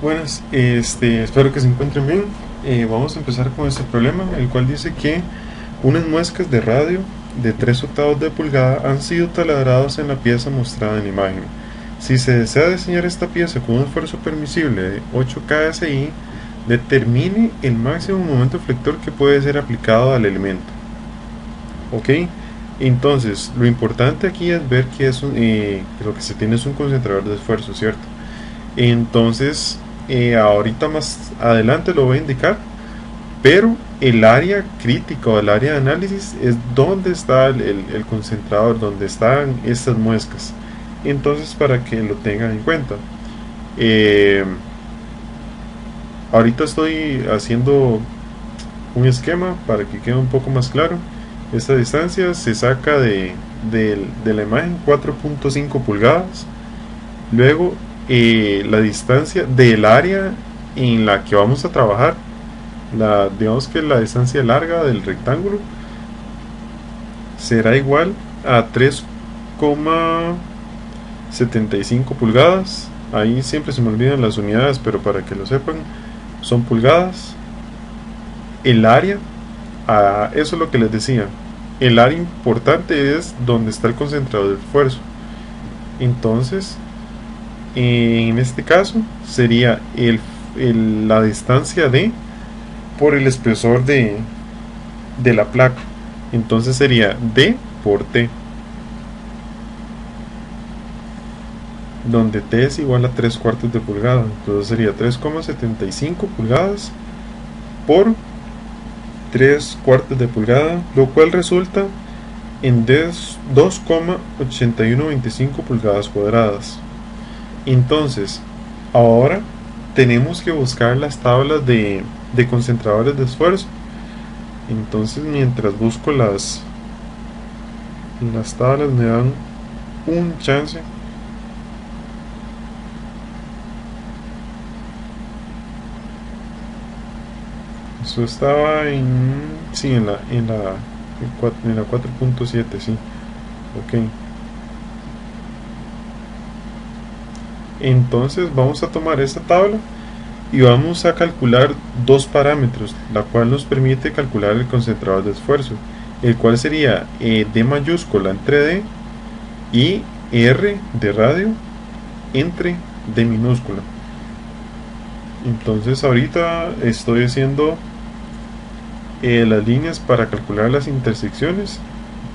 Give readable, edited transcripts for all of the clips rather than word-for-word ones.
Buenas, espero que se encuentren bien. Vamos a empezar con este problema, el cual dice que unas muescas de radio de 3 octavos de pulgada han sido taladradas en la pieza mostrada en la imagen. Si se desea diseñar esta pieza con un esfuerzo permisible de 8 kSI, determine el máximo momento flector que puede ser aplicado al elemento. ¿Ok? Entonces, lo importante aquí es ver que que lo que se tiene es un concentrador de esfuerzo, ¿cierto? Entonces, ahorita más adelante lo voy a indicar, pero el área crítica o el área de análisis es donde está el concentrador, donde están estas muescas. Entonces, para que lo tengan en cuenta. Eh, Ahorita estoy haciendo un esquema para que quede un poco más claro. Esta distancia se saca de la imagen 4.5 pulgadas. Luego, la distancia del área en la que vamos a trabajar, digamos que la distancia larga del rectángulo será igual a 3,75 pulgadas. Ahí siempre se me olvidan las unidades, pero para que lo sepan, son pulgadas. El área, eso es lo que les decía. El área importante es donde está el concentrador de esfuerzo. Entonces, en este caso, sería la distancia D por el espesor de la placa. Entonces sería D por T, donde T es igual a 3 cuartos de pulgada. Entonces sería 3,75 pulgadas por 3 cuartos de pulgada, lo cual resulta en 2,8125 pulgadas cuadradas. Entonces, ahora tenemos que buscar las tablas de concentradores de esfuerzo. Entonces, mientras busco las tablas, me dan un chance. Eso estaba sí, en la 4.7, sí. Ok. Entonces vamos a tomar esta tabla y vamos a calcular dos parámetros, la cual nos permite calcular el concentrador de esfuerzo, el cual sería D mayúscula entre D y R de radio entre D minúscula. Entonces ahorita estoy haciendo las líneas para calcular las intersecciones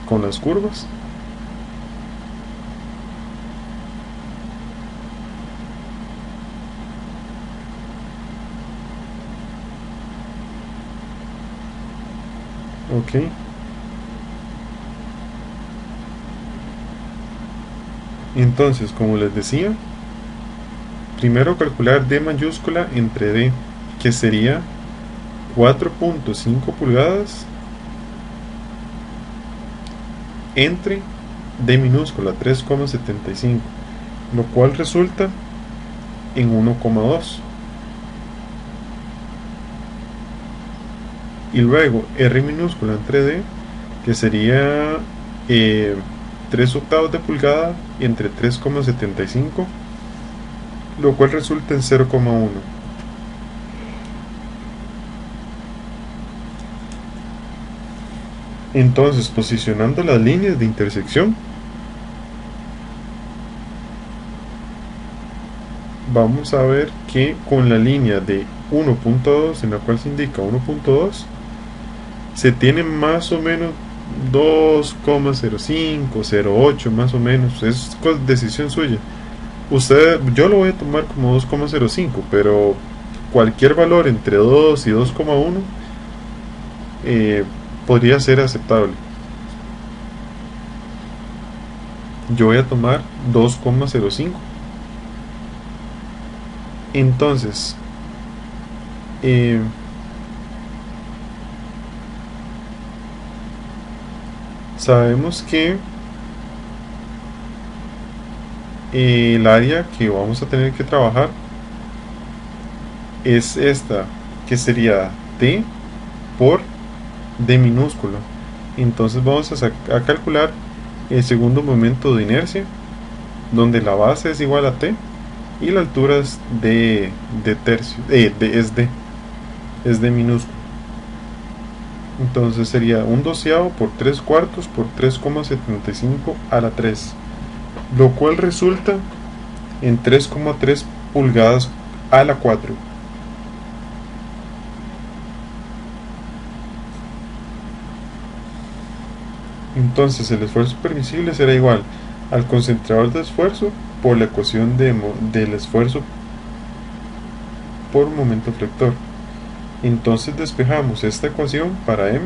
con las curvas. Ok. Entonces, como les decía, primero calcular D mayúscula entre D, que sería 4.5 pulgadas entre D minúscula 3,75, lo cual resulta en 1,2. Y luego R minúscula entre D, que sería 3 octavos de pulgada entre 3,75, lo cual resulta en 0,1. Entonces, posicionando las líneas de intersección, vamos a ver que con la línea de 1.2, en la cual se indica 1.2, se tiene más o menos 2,05, 0,8 más o menos. Es decisión suya. Yo lo voy a tomar como 2,05, pero cualquier valor entre 2 y 2,1 podría ser aceptable. Yo voy a tomar 2,05. Entonces, sabemos que el área que vamos a tener que trabajar es esta, que sería T por D minúscula. Entonces vamos a calcular el segundo momento de inercia, donde la base es igual a T, y la altura es de tercio, es de minúsculo. Entonces sería un doceavo por 3 cuartos por 3,75 a la 3, lo cual resulta en 3,3 pulgadas a la 4. Entonces el esfuerzo permisible será igual al concentrador de esfuerzo por la ecuación del esfuerzo por momento flector. Entonces despejamos esta ecuación para M.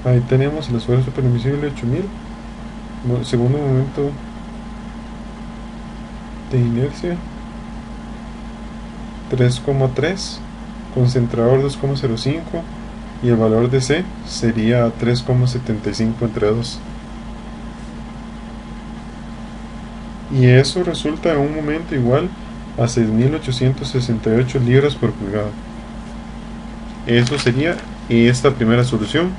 Ahí tenemos el esfuerzo permisible 8000, segundo momento de inercia 3,3, concentrador 2,05 y el valor de C sería 3,75 entre 2. Y eso resulta en un momento igual a 6.868 libras por pulgada. Eso sería esta primera solución.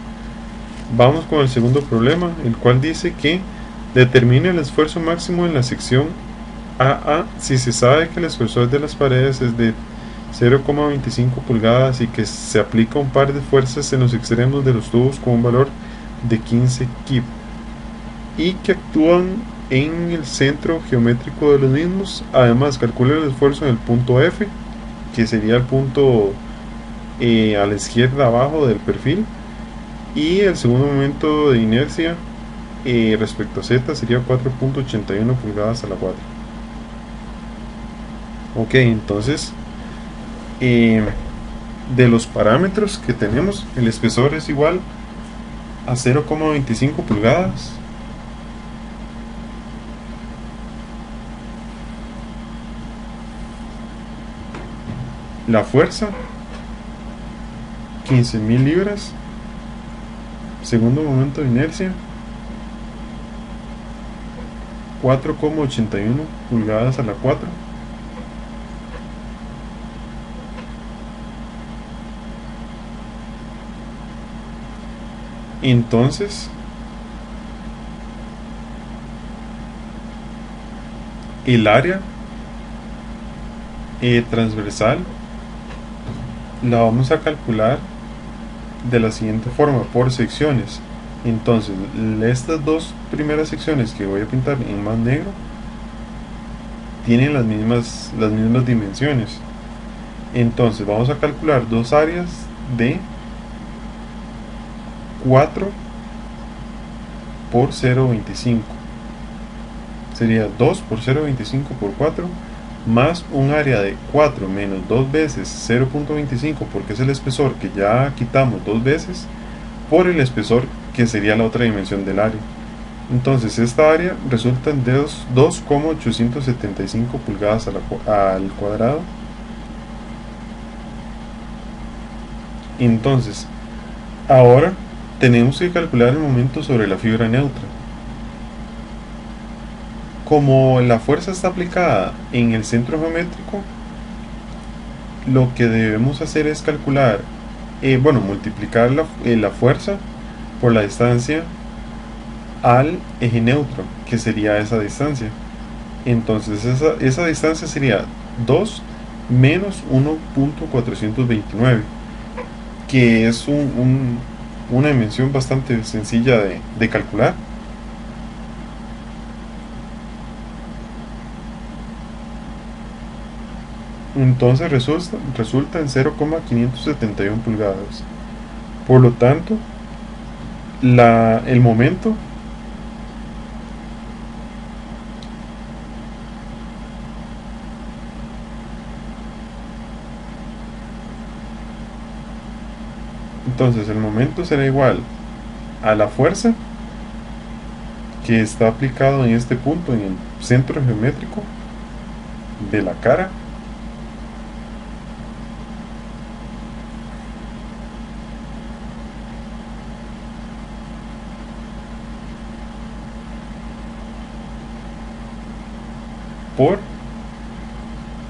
Vamos con el segundo problema, el cual dice que determine el esfuerzo máximo en la sección AA si se sabe que el espesor de las paredes es de 0,25 pulgadas y que se aplica un par de fuerzas en los extremos de los tubos con un valor de 15 kip y que actúan en el centro geométrico de los mismos. Además, calcula el esfuerzo en el punto F, que sería el punto a la izquierda abajo del perfil, y el segundo momento de inercia respecto a Z sería 4,81 pulgadas a la 4. Ok, entonces de los parámetros que tenemos, el espesor es igual a 0,25 pulgadas. La fuerza 15.000 libras. Segundo momento de inercia 4,81 pulgadas a la 4. Entonces el área transversal la vamos a calcular de la siguiente forma, por secciones. Entonces estas dos primeras secciones que voy a pintar en más negro tienen las mismas dimensiones. Entonces vamos a calcular dos áreas de 4 por 0,25. Sería 2 por 0,25 por 4, más un área de 4 menos 2 veces 0,25, porque es el espesor que ya quitamos 2 veces, por el espesor que sería la otra dimensión del área. Entonces esta área resulta en 2,875 pulgadas al cuadrado. Entonces ahora tenemos que calcular el momento sobre la fibra neutra. Como la fuerza está aplicada en el centro geométrico, lo que debemos hacer es calcular, multiplicar la fuerza por la distancia al eje neutro, que sería esa distancia. Entonces esa distancia sería 2 menos 1,429, que es una dimensión bastante sencilla de calcular. Entonces resulta en 0,571 pulgadas. Por lo tanto, el momento será igual a la fuerza que está aplicado en este punto, en el centro geométrico de la cara,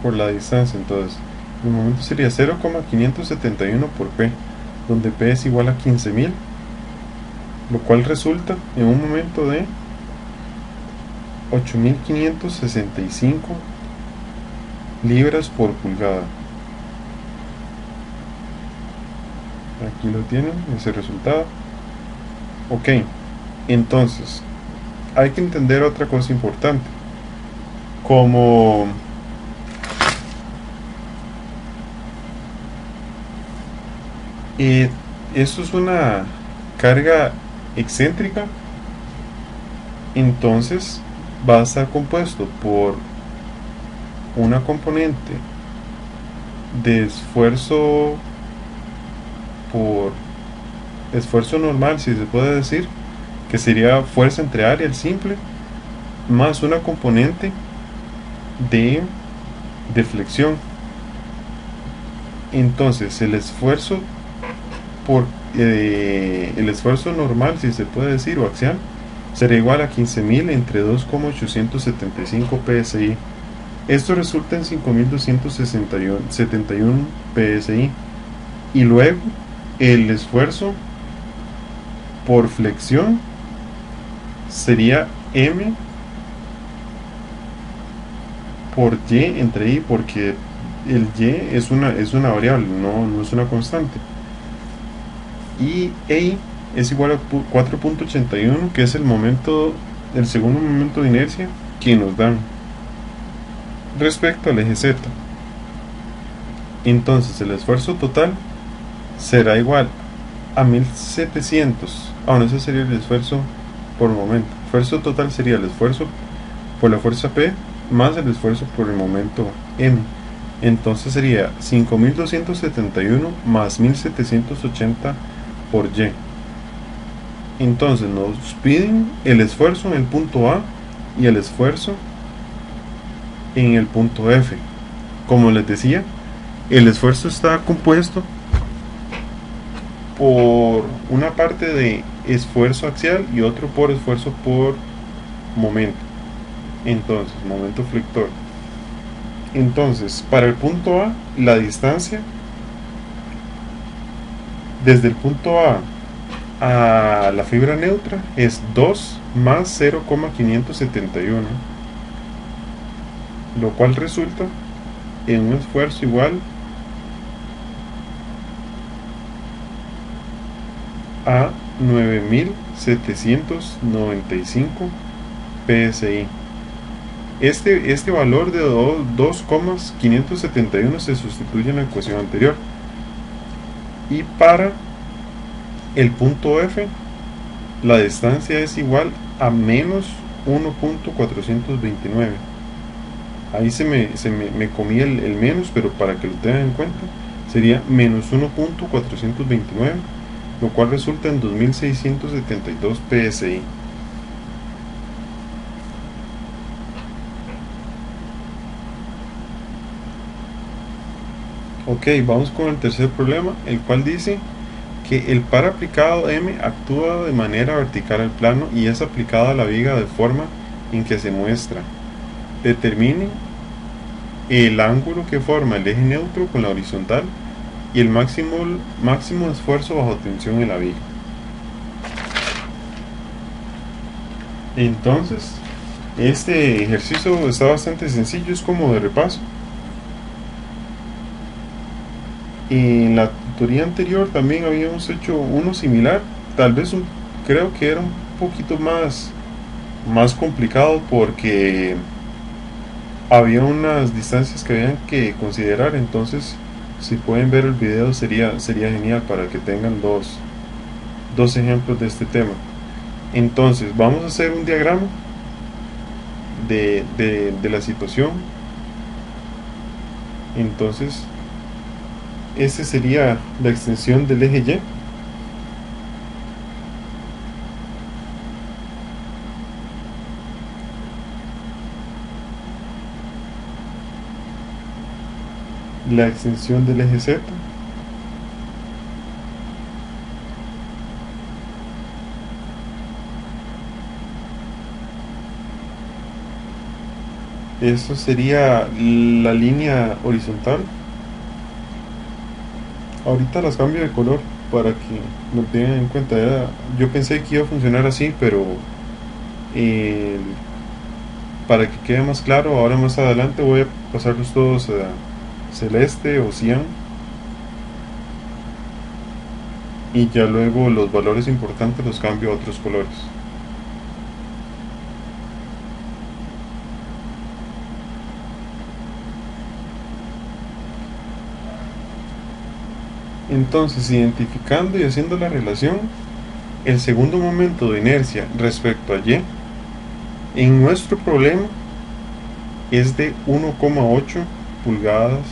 por la distancia. Entonces el momento sería 0,571 por P, donde P es igual a 15.000 lo cual resulta en un momento de 8565 libras por pulgada. Aquí lo tienen, ese resultado. Ok, entonces hay que entender otra cosa importante. Como esto es una carga excéntrica, entonces va a estar compuesto por una componente de esfuerzo por esfuerzo normal, si se puede decir, que sería fuerza entre área, el simple, más una componente de deflexión. Entonces el esfuerzo normal, si se puede decir, o axial, será igual a 15.000 entre 2,875 psi. Esto resulta en 5.271 psi. Y luego el esfuerzo por flexión sería m por y entre i, porque el y es una variable, no es una constante. Y i es igual a 4.81, que es el segundo momento de inercia que nos dan respecto al eje z. Entonces el esfuerzo total será igual a 1700. Bueno, ese sería el esfuerzo por momento. El esfuerzo total sería el esfuerzo por la fuerza P más el esfuerzo por el momento M. Entonces sería 5271 más 1780 por Y. Entonces nos piden el esfuerzo en el punto A y el esfuerzo en el punto F. Como les decía, el esfuerzo está compuesto por una parte de esfuerzo axial y otro por esfuerzo por momento. Entonces, momento flector. Entonces, para el punto A, la distancia desde el punto A a la fibra neutra es 2 más 0,571, lo cual resulta en un esfuerzo igual a 9.795 psi. Este valor de 2,571 se sustituye en la ecuación anterior. Y para el punto F, la distancia es igual a menos 1.429. Ahí me comí el menos, pero para que lo tengan en cuenta, sería menos 1.429, lo cual resulta en 2.672 psi. Ok, vamos con el tercer problema, el cual dice que el par aplicado M actúa de manera vertical al plano y es aplicado a la viga de forma en que se muestra. Determine el ángulo que forma el eje neutro con la horizontal y el máximo esfuerzo bajo tensión en la viga. Entonces, este ejercicio está bastante sencillo, es como de repaso. En la tutoría anterior también habíamos hecho uno similar, tal vez creo que era un poquito más complicado porque había unas distancias que habían que considerar. Entonces, si pueden ver el video sería genial para que tengan dos ejemplos de este tema. Entonces vamos a hacer un diagrama de la situación. Entonces ese sería la extensión del eje Y. La extensión del eje Z. Eso sería la línea horizontal. Ahorita las cambio de color. para que lo tengan en cuenta. Yo pensé que iba a funcionar así, pero eh, para que quede más claro, ahora más adelante voy a pasarlos todos a celeste o cian, y ya luego los valores importantes los cambio a otros colores. Entonces, identificando y haciendo la relación, el segundo momento de inercia respecto a Y en nuestro problema es de 1,8 pulgadas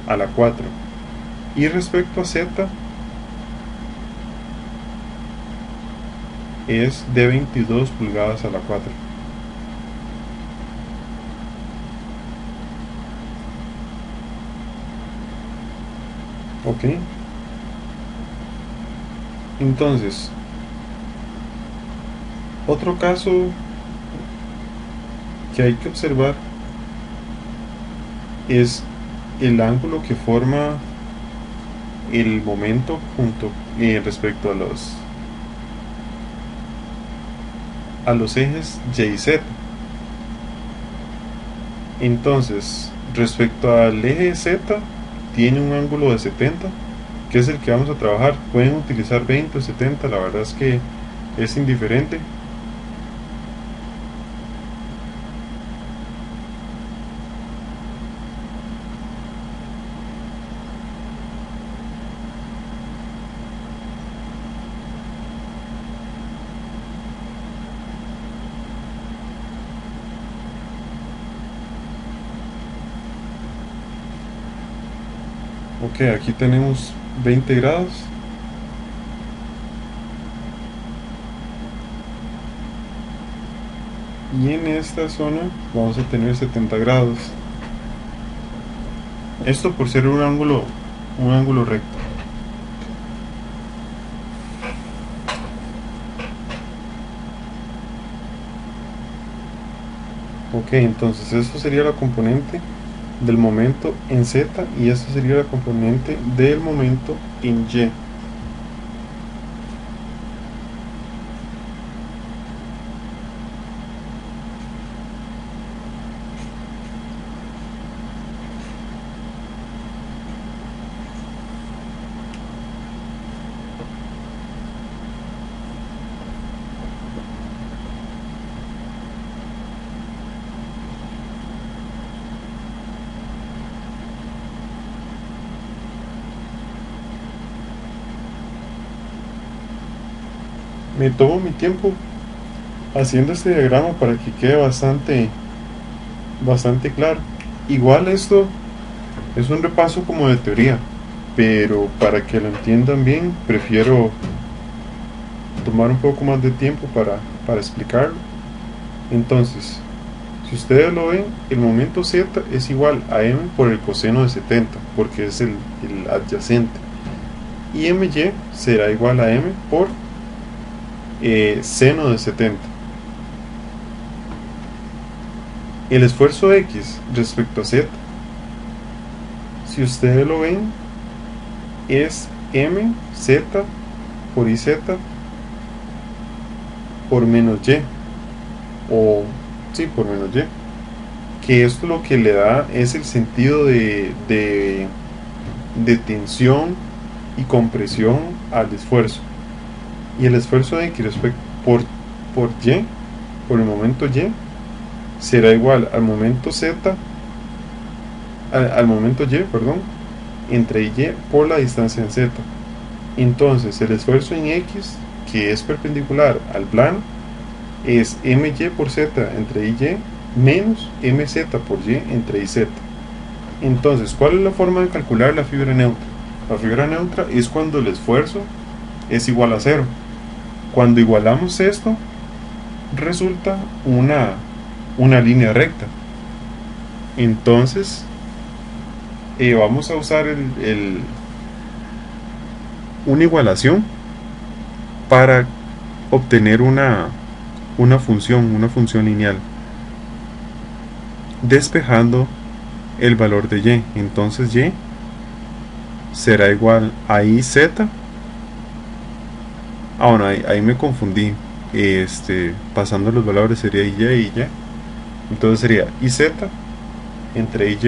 a la 4, y respecto a Z es de 22 pulgadas a la 4. Ok, entonces otro caso que hay que observar es el ángulo que forma el momento junto respecto a los ejes Y y Z. Entonces, respecto al eje Z, tiene un ángulo de 70, que es el que vamos a trabajar. Pueden utilizar 20 o 70, la verdad es que es indiferente. Ok, aquí tenemos 20 grados. Y en esta zona vamos a tener 70 grados. Esto por ser un ángulo recto. Ok, entonces esto sería la componente del momento en Z, y esto sería la componente del momento en Y. Me tomo mi tiempo haciendo este diagrama para que quede bastante claro. Igual esto es un repaso como de teoría, pero para que lo entiendan bien, prefiero tomar un poco más de tiempo para explicarlo. Entonces, si ustedes lo ven, el momento Z es igual a M por el coseno de 70, porque es el adyacente. Y MY será igual a M por seno de 70. El esfuerzo X respecto a Z, si ustedes lo ven, es MZ por IZ por menos Y, o sí, por menos Y, que esto lo que le da es el sentido de tensión y compresión al esfuerzo. Y el esfuerzo X por Y, por el momento Y, será igual al momento Z, al momento Y, perdón, entre Y por la distancia en Z. Entonces el esfuerzo en X, que es perpendicular al plano, es MY por Z entre IY menos MZ por Y entre IZ. Entonces, ¿cuál es la forma de calcular la fibra neutra? La fibra neutra es cuando el esfuerzo es igual a 0. Cuando igualamos esto, resulta una línea recta. Entonces, vamos a usar una igualación para obtener una función lineal, despejando el valor de Y. Entonces Y será igual a IZ bueno, ahí me confundí. Pasando los valores sería y y y. Entonces sería iz entre y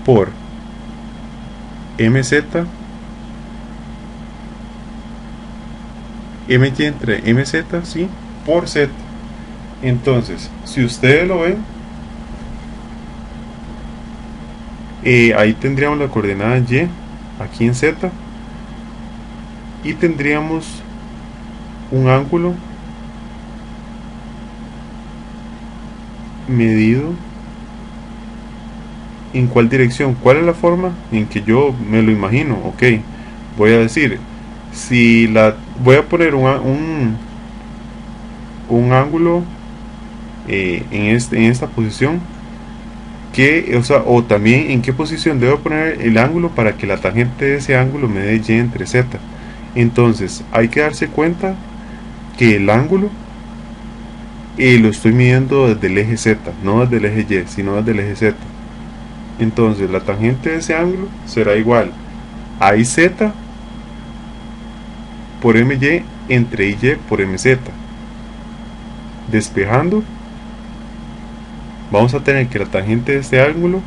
por mz, my entre mz, ¿sí? Por z. Entonces, si ustedes lo ven, ahí tendríamos la coordenada y aquí en z, y tendríamos un ángulo medido en cuál dirección. ¿Cuál es la forma en que yo me lo imagino? Ok, voy a decir, si la voy a poner un ángulo en esta posición, que, o sea, o también en qué posición debo poner el ángulo para que la tangente de ese ángulo me dé y entre z. Entonces hay que darse cuenta que el ángulo lo estoy midiendo desde el eje z, no desde el eje y, sino desde el eje z. Entonces la tangente de ese ángulo será igual a iz por my entre y por mz. Despejando, vamos a tener que la tangente de este ángulo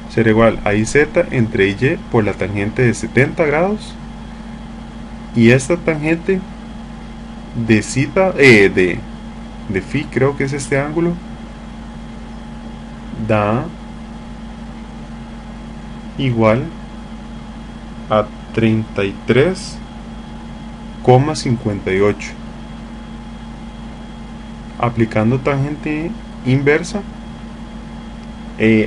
será igual a iz entre y por la tangente de 70 grados, y esta tangente de de phi, creo que es este ángulo, da igual a 33,58. Aplicando tangente inversa,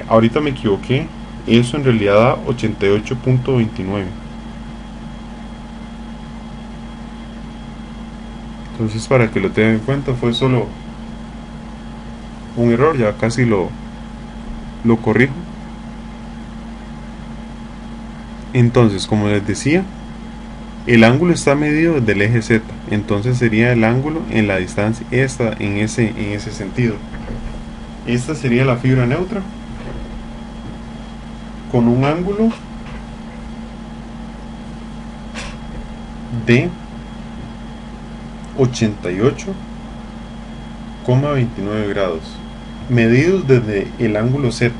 ahorita me equivoqué, eso en realidad da 88,29. Entonces, para que lo tengan en cuenta, fue solo un error, ya casi lo corrijo. Entonces, como les decía, el ángulo está medido desde el eje z, entonces sería el ángulo en la distancia esta, en ese sentido. Esta sería la fibra neutra con un ángulo de 88,29 grados, medidos desde el ángulo z.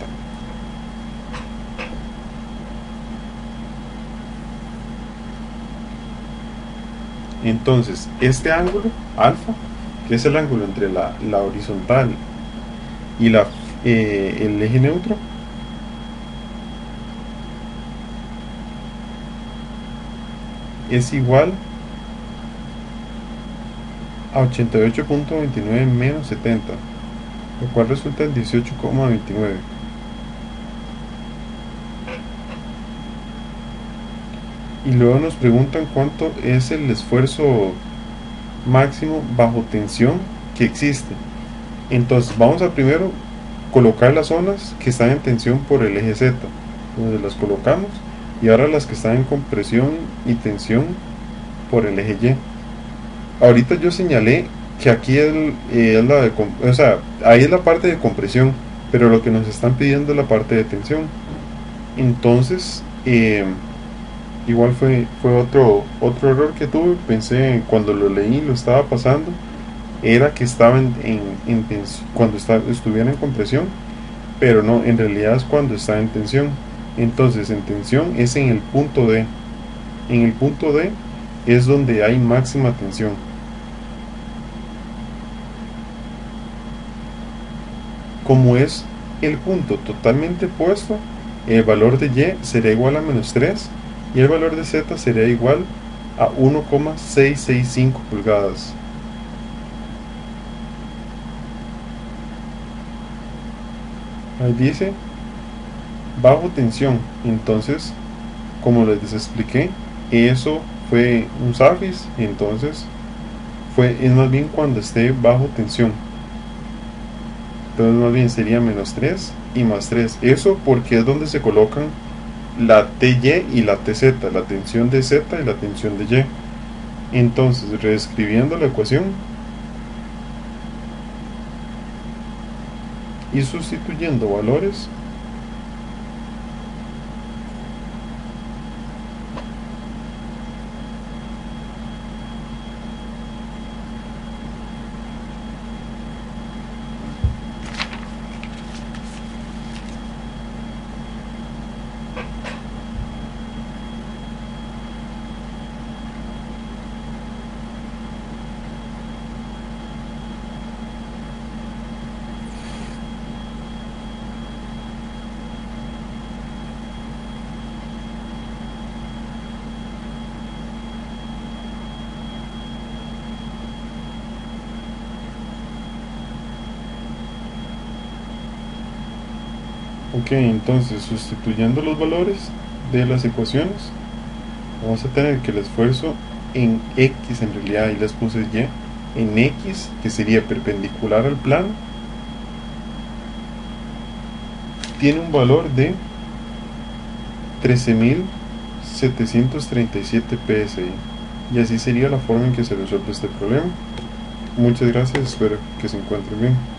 Entonces, este ángulo, alfa, que es el ángulo entre la horizontal y el eje neutro, es igual a 88,29 menos 70, lo cual resulta en 18,29. Y luego nos preguntan cuánto es el esfuerzo máximo bajo tensión que existe. Entonces vamos a primero colocar las zonas que están en tensión por el eje Z, donde las colocamos, y ahora las que están en compresión y tensión por el eje Y. Ahorita yo señalé que aquí es o sea, ahí es la parte de compresión, pero lo que nos están pidiendo es la parte de tensión. Entonces, igual fue otro error que tuve. Pensé, cuando lo leí, lo estaba pasando, era que estaba cuando estuviera en compresión, pero no, en realidad es cuando está en tensión. Entonces, en tensión es en el punto D. En el punto D es donde hay máxima tensión. Como es el punto totalmente puesto, el valor de Y será igual a menos 3 y el valor de Z será igual a 1,665 pulgadas. Ahí dice bajo tensión. Entonces, como les expliqué, eso fue un SAFIS. Entonces es más bien cuando esté bajo tensión. Entonces más bien sería menos 3 y más 3. Eso porque es donde se colocan la TY y la TZ, la tensión de Z y la tensión de Y. Entonces, reescribiendo la ecuación y sustituyendo valores, Ok, entonces sustituyendo los valores de las ecuaciones, vamos a tener que el esfuerzo en X, en realidad ahí les puse Y, en X, que sería perpendicular al plano, tiene un valor de 13.737 psi. Y así sería la forma en que se resuelve este problema. Muchas gracias, espero que se encuentren bien.